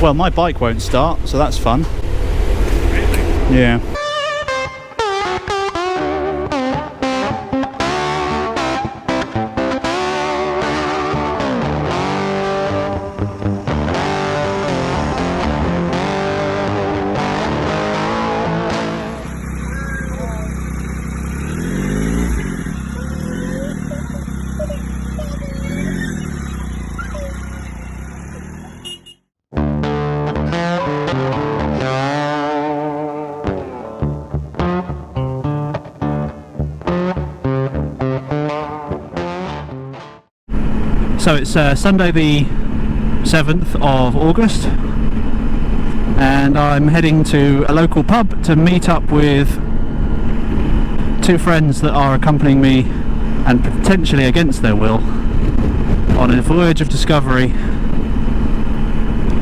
Well, my bike won't start, so that's fun. Really? Yeah. So it's Sunday the 7th of August, and I'm heading to a local pub to meet up with two friends that are accompanying me, and potentially against their will, on a voyage of discovery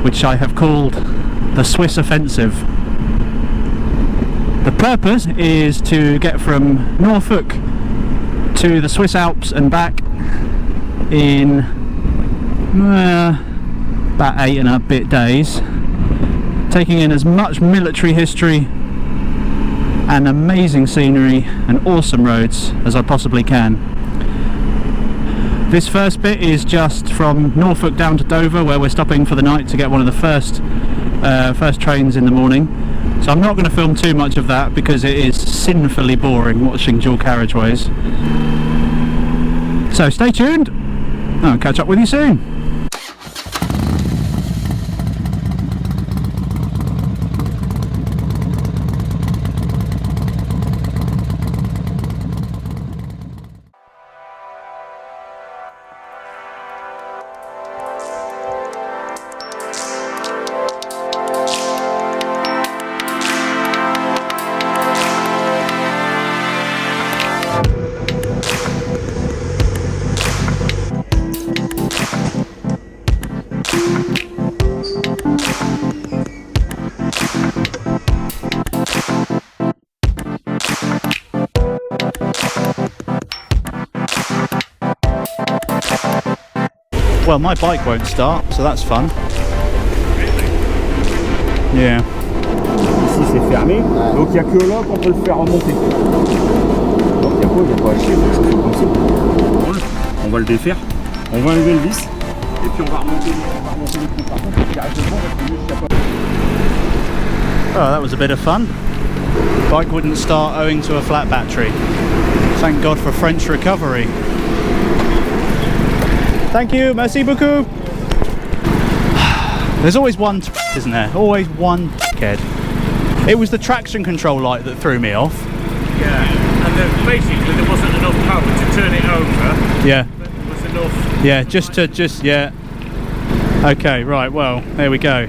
which I have called the Swiss Offensive. The purpose is to get from Norfolk to the Swiss Alps and back in about 8 and a bit days, taking in as much military history and amazing scenery and awesome roads as I possibly can. This first bit is just from Norfolk down to Dover, where we're stopping for the night to get one of the first trains in the morning. So I'm not going to film too much of that because it is sinfully boring watching dual carriageways. So stay tuned. I'll catch up with you soon. Well, my bike won't start, so that's fun. Really? Yeah. Ici c'est fermé, donc il n'y a que là qu'on peut le faire remonter. Donc il n'y a pas à chier, il faut que ça soit comme ça. On va le défaire, on va enlever le vis, et puis on va remonter les trous. Par contre, il arrête le vent, parce que lui, je sais pas. Oh, that was a bit of fun. Bike wouldn't start owing to a flat battery. Thank God for French recovery. Thank you, merci beaucoup. There's always one, isn't there? Always one kid. It was the traction control light that threw me off. Yeah, and then basically there wasn't enough power to turn it over. Yeah. But there was enough. Yeah, yeah. Okay, right, well, there we go.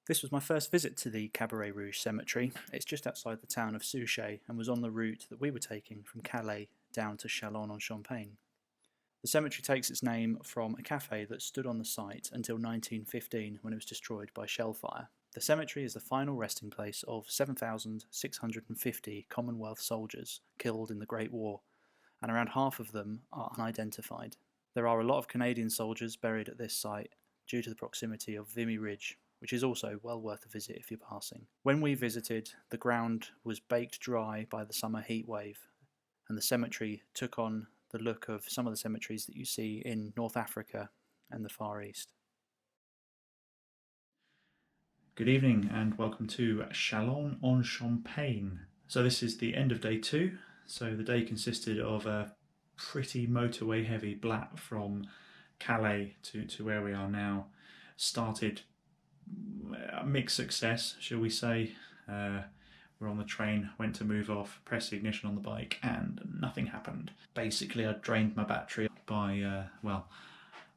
This was my first visit to the Cabaret Rouge Cemetery. It's just outside the town of Souchez and was on the route that we were taking from Calais down to Châlons-en-Champagne. The cemetery takes its name from a cafe that stood on the site until 1915 when it was destroyed by shell fire. The cemetery is the final resting place of 7,650 Commonwealth soldiers killed in the Great War, and around half of them are unidentified. There are a lot of Canadian soldiers buried at this site due to the proximity of Vimy Ridge, which is also well worth a visit if you're passing. When we visited, the ground was baked dry by the summer heat wave, and the cemetery took on the look of some of the cemeteries that you see in North Africa and the Far East. Good evening and welcome to Châlons-en-Champagne. So this is the end of day 2. So the day consisted of a pretty motorway heavy blat from Calais to where we are now. Started a mixed success, shall we say. We're on the train, went to move off, pressed the ignition on the bike, and nothing happened. Basically, I drained my battery by, well,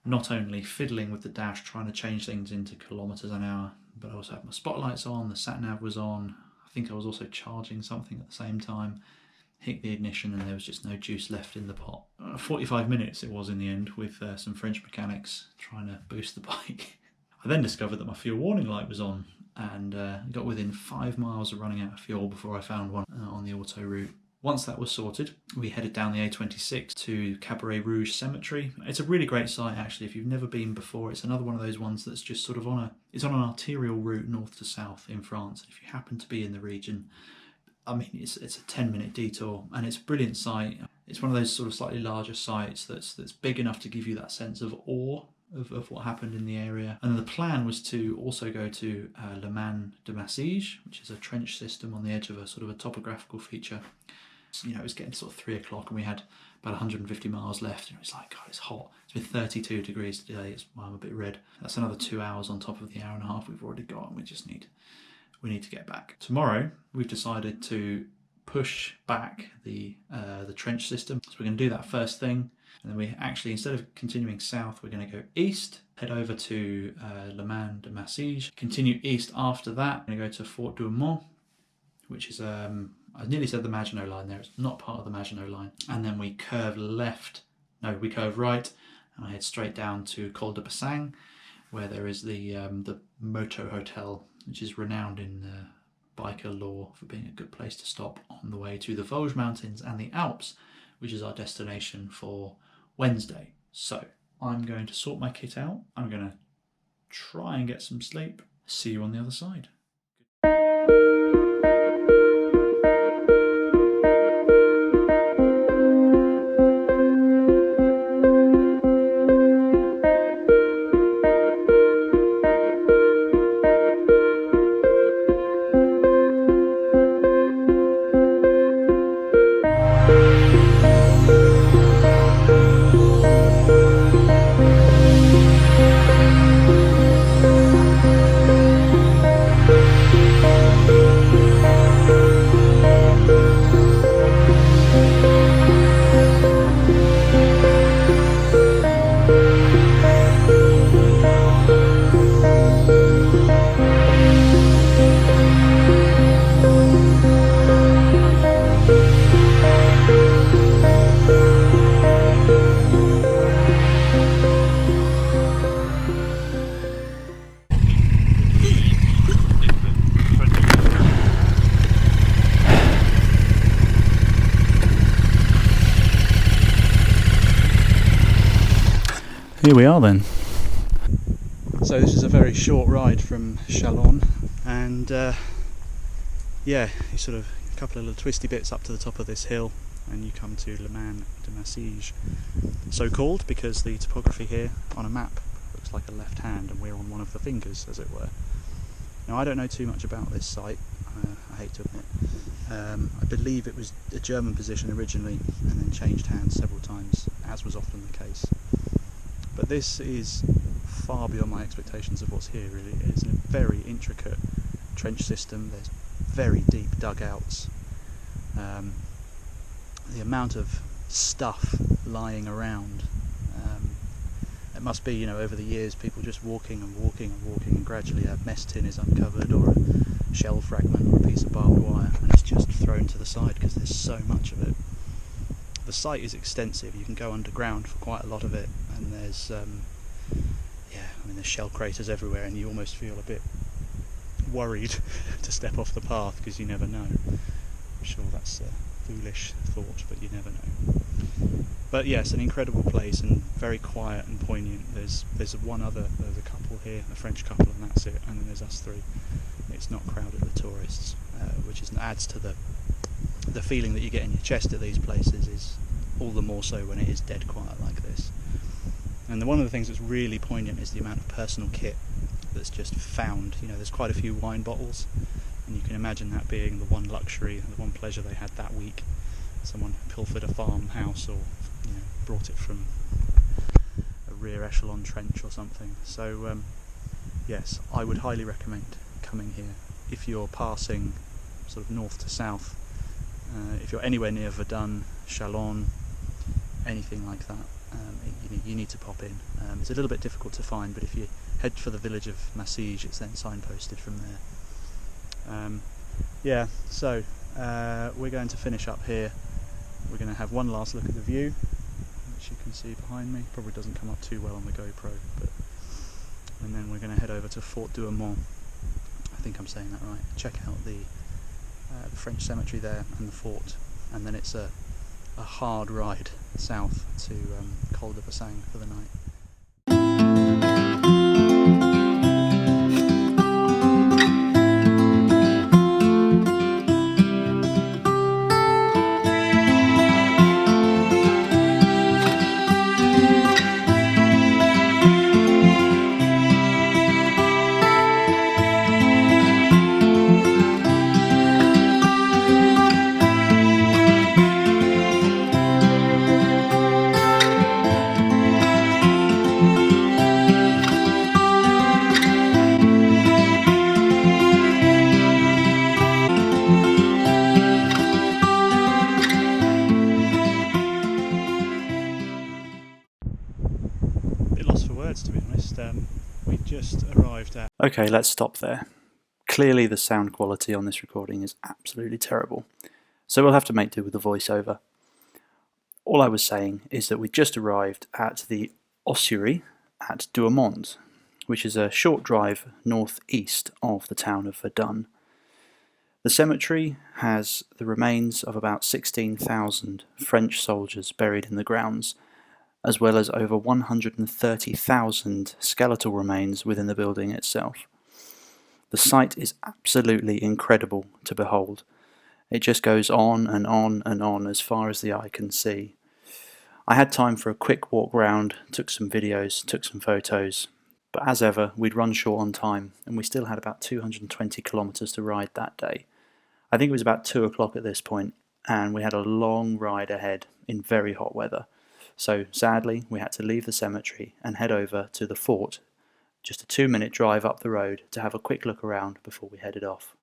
not only fiddling with the dash, trying to change things into kilometres an hour, but I also had my spotlights on, the sat-nav was on. I think I was also charging something at the same time. Hit the ignition and there was just no juice left in the pot. 45 minutes it was in the end, with some French mechanics trying to boost the bike. I then discovered that my fuel warning light was on, and got within 5 miles of running out of fuel before I found one on the auto route. Once that was sorted, we headed down the A26 to Cabaret Rouge Cemetery. It's a really great site actually. If you've never been before, it's another one of those ones that's just sort of it's on an arterial route north to south in France. If you happen to be in the region, I mean, it's a 10-minute detour, and it's a brilliant site. It's one of those sort of slightly larger sites that's big enough to give you that sense of awe of what happened in the area. And the plan was to also go to Le Mans de Massige, which is a trench system on the edge of a sort of a topographical feature. So, it was getting sort of 3 o'clock and we had about 150 miles left, and it was like, God, it's hot. It's been 32 degrees today. It's why I'm a bit red. That's another 2 hours on top of the hour and a half we've already got, and we need to get back. Tomorrow, we've decided to push back the trench system. So we're going to do that first thing. And then we actually, instead of continuing south, we're going to go east, head over to Le Mans de Massige, continue east after that. We're going to go to Fort Douaumont, which is, I nearly said the Maginot Line there. It's not part of the Maginot Line. And then we curve right, and I head straight down to Col de Bussang, where there is the Moto Hotel, which is renowned in biker lore for being a good place to stop on the way to the Vosges Mountains and the Alps, which is our destination for Wednesday. So I'm going to sort my kit out. I'm going to try and get some sleep. See you on the other side. Here we are then. So this is a very short ride from Chalon, and yeah, you sort of a couple of little twisty bits up to the top of this hill and you come to Le Mans de Massige, so called because the topography here on a map looks like a left hand and we're on one of the fingers, as it were. Now I don't know too much about this site, I hate to admit. I believe it was a German position originally and then changed hands several times, as was often the case. But this is far beyond my expectations of what's here, really. It's a very intricate trench system. There's very deep dugouts. The amount of stuff lying around. It must be, over the years, people just walking and gradually a mess tin is uncovered, or a shell fragment, or a piece of barbed wire, and it's just thrown to the side because there's so much of it. The site is extensive. You can go underground for quite a lot of it, and there's there's shell craters everywhere, and you almost feel a bit worried to step off the path because you never know. I'm sure that's a foolish thought, but you never know. But yes, an incredible place and very quiet and poignant. There's a couple here, a French couple, and that's it. And then there's us three. It's not crowded with tourists, which adds to the feeling that you get in your chest at these places, is all the more so when it is dead quiet like this. And one of the things that's really poignant is the amount of personal kit that's just found. There's quite a few wine bottles, and you can imagine that being the one luxury, the one pleasure they had that week. Someone pilfered a farmhouse, or brought it from a rear echelon trench or something. So yes, I would highly recommend coming here if you're passing sort of north to south. If you're anywhere near Verdun, Chalon, anything like that, you need to pop in. It's a little bit difficult to find, but if you head for the village of Massige, it's then signposted from there. Yeah, so we're going to finish up here. We're going to have one last look at the view, which you can see behind me. Probably doesn't come up too well on the GoPro, and then we're going to head over to Fort Douaumont. I think I'm saying that right. Check out the French cemetery there and the fort, and then it's a hard ride south to Col de Bussang for the night. To be honest, we just arrived at... Okay, let's stop there. Clearly the sound quality on this recording is absolutely terrible, so we'll have to make do with the voiceover. All I was saying is that we just arrived at the ossuary at Douaumont, which is a short drive northeast of the town of Verdun. The cemetery has the remains of about 16,000 French soldiers buried in the grounds, as well as over 130,000 skeletal remains within the building itself. The site is absolutely incredible to behold. It just goes on and on and on as far as the eye can see. I had time for a quick walk round, took some videos, took some photos, but as ever we'd run short on time and we still had about 220 kilometres to ride that day. I think it was about 2 o'clock at this point, and we had a long ride ahead in very hot weather. So sadly, we had to leave the cemetery and head over to the fort, just a 2-minute drive up the road to have a quick look around before we headed off.